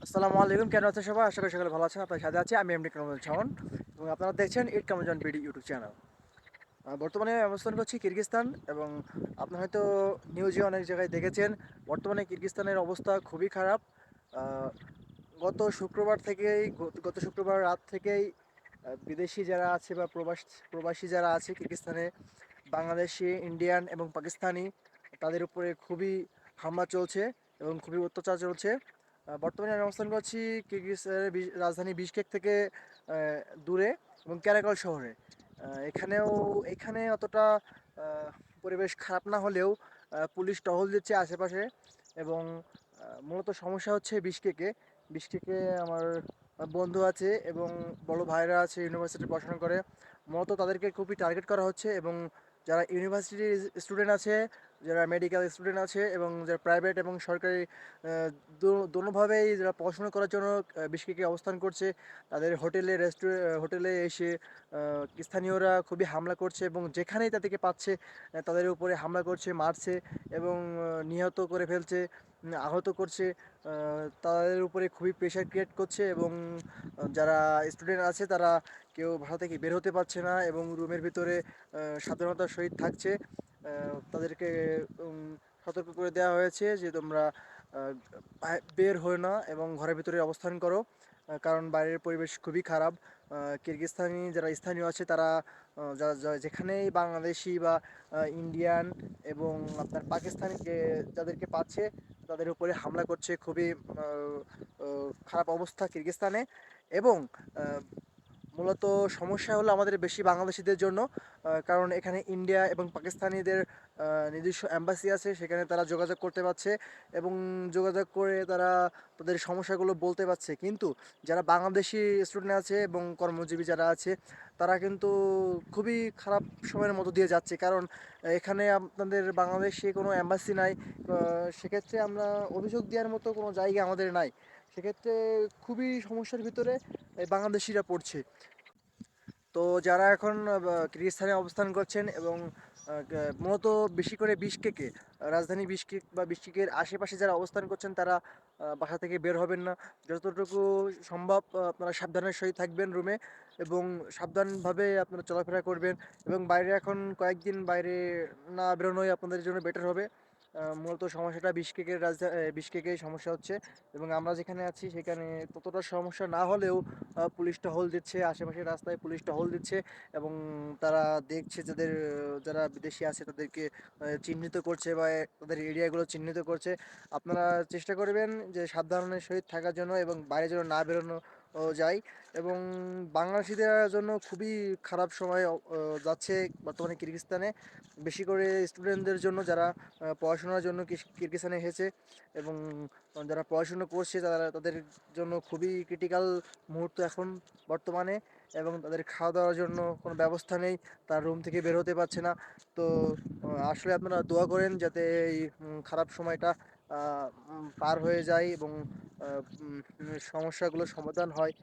আসসালামু আলাইকুম। কেন আছেন সবাই? আশা করি সকালে ভালো আছেন। আপনার সাথে আছি আমি এমডি কামরুল শাওন এবং আপনারা দেখছেন ইট কামরুজান বিডি ইউটিউব চ্যানেল। বর্তমানে অবস্থান করছি কিরগিজস্তান এবং আপনারা হয়তো নিউজে অনেক জায়গায় দেখেছেন বর্তমানে কিরগিজস্তানের অবস্থা খুবই খারাপ। আহ, গত শুক্রবার রাত থেকেই বিদেশি যারা আছে বা প্রবাসী যারা আছে কিরগিজস্তানে, বাংলাদেশি, ইন্ডিয়ান এবং পাকিস্তানি, তাদের উপরে খুবই হামলা চলছে এবং খুবই অত্যাচার চলছে। বর্তমানে আমি অবস্থান করছি কিরগিজের রাজধানী বিশকেক থেকে দূরে এবং ক্যারাকল শহরে। এখানে অতটা আহ, পরিবেশ খারাপ না হলেও পুলিশ টহল দিচ্ছে আশেপাশে এবং মূলত সমস্যা হচ্ছে বিশকেকে আমার বন্ধু আছে এবং বড় ভাইরা আছে, ইউনিভার্সিটি পড়াশোনা করে। মূলত তাদেরকে খুবই টার্গেট করা হচ্ছে এবং যারা ইউনিভার্সিটির স্টুডেন্ট আছে, যারা মেডিকেল স্টুডেন্ট আছে এবং যারা প্রাইভেট এবং সরকারি দোনোভাবেই যারা পড়াশোনা করার জন্য বিশকেকে অবস্থান করছে, তাদের হোটেলে এসে স্থানীয়রা খুবই হামলা করছে এবং যেখানেই তাদেরকে পাচ্ছে তাদের উপরে হামলা করছে, মারছে এবং নিহত করে ফেলছে, আহত করছে। তাদের উপরে খুবই প্রেশার ক্রিয়েট করছে এবং যারা স্টুডেন্ট আছে তারা কেউ বাসা থেকে বের হতে পারছে না এবং রুমের ভিতরে সাবধানতার সহিত থাকছে। তাদেরকে সতর্ক করে দেওয়া হয়েছে যে তোমরা বের হও না এবং ঘরের ভিতরে অবস্থান করো, কারণ বাইরের পরিবেশ খুবই খারাপ। কিরগিজস্তানি যারা স্থানীয় আছে তারা যেখানেই বাংলাদেশি বা ইন্ডিয়ান এবং আপনার পাকিস্তানি যাদেরকে পাচ্ছে তাদের উপরে হামলা করছে। খুবই খারাপ অবস্থা কিরগিজস্তানে এবং আহ, মূলত সমস্যা হলো আমাদের বেশি বাংলাদেশিদের জন্য, কারণ এখানে ইন্ডিয়া এবং পাকিস্তানিদের নিজস্ব অ্যাম্বাসি আছে, সেখানে তারা যোগাযোগ করতে পারছে এবং যোগাযোগ করে তারা তাদের সমস্যাগুলো বলতে পারছে। কিন্তু যারা বাংলাদেশি স্টুডেন্ট আছে এবং কর্মজীবী যারা আছে তারা কিন্তু খুবই খারাপ সময়ের মধ্য দিয়ে যাচ্ছে, কারণ এখানে আপনাদের বাংলাদেশে কোনো অ্যাম্বাসি নাই। সেক্ষেত্রে আমরা অভিযোগ দেওয়ার মতো কোনো জায়গা আমাদের নাই। সেক্ষেত্রে খুবই সমস্যার ভিতরে এই বাংলাদেশিরা পড়ছে। তো যারা এখন কিরগিজস্তানে অবস্থান করছেন এবং মূলত বেশি করে বিশকেকে, রাজধানী বিশকেক বা বিশকেকের আশেপাশে যারা অবস্থান করছেন তারা বাসা থেকে বের হবেন না। যতটুকু সম্ভব আপনারা সাবধানের সহিত থাকবেন রুমে এবং সাবধানভাবে আপনারা চলাফেরা করবেন এবং বাইরে এখন কয়েকদিন বাইরে না বেরোনোই আপনাদের জন্য বেটার হবে। মূলত সমস্যাটা বিশকেকেই সমস্যা হচ্ছে এবং আমরা যেখানে আছি সেখানে ততটা সমস্যা না হলেও পুলিশ টহল দিচ্ছে, আশেপাশের রাস্তায় পুলিশ টহল দিচ্ছে এবং তারা দেখছে যারা বিদেশি আছে তাদেরকে চিহ্নিত করছে বা তাদের এরিয়াগুলো চিহ্নিত করছে। আপনারা চেষ্টা করবেন যে সাবধানের সহিত থাকার জন্য এবং বাইরে যেন না বেরোনো যায় এবং বাংলাদেশিদের জন্য খুবই খারাপ সময় যাচ্ছে বর্তমানে কিরগিজস্তানে, বেশি করে স্টুডেন্টদের জন্য যারা পড়াশোনার জন্য কিরগিজস্তানে এসেছে এবং যারা পড়াশোনা করছে তাদের জন্য খুবই ক্রিটিক্যাল মুহূর্ত এখন বর্তমানে এবং তাদের খাওয়া দাওয়ার জন্য কোনো ব্যবস্থা নেই, তার রুম থেকে বের হতে পারছে না। তো আসলে আপনারা দোয়া করেন যাতে এই খারাপ সময়টা পার হয়ে যায় এবং সমস্যাগুলো সমাধান হয়।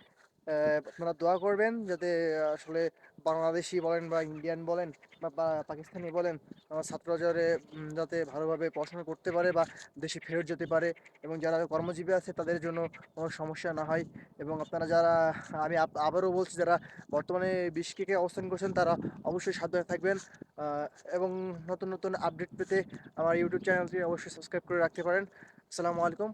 আপনারা দোয়া করবেন যাতে আসলে বাংলাদেশি বলেন বা ইন্ডিয়ান বলেন বা পাকিস্তানি বলেন, আমার ছাত্ররা যাতে ভালোভাবে পড়াশোনা করতে পারে বা দেশে ফেরত যেতে পারে এবং যারা কর্মজীবী আছে তাদের জন্য কোনো সমস্যা না হয়। এবং আপনারা যারা, আমি আবারও বলছি, যারা বর্তমানে বিশকেকে অবস্থান করছেন তারা অবশ্যই সাবধানে থাকবেন আহ, এবং নতুন নতুন আপডেট পেতে আমার ইউটিউব চ্যানেলটি অবশ্যই সাবস্ক্রাইব করে রাখতে পারেন। আসসালামু আলাইকুম।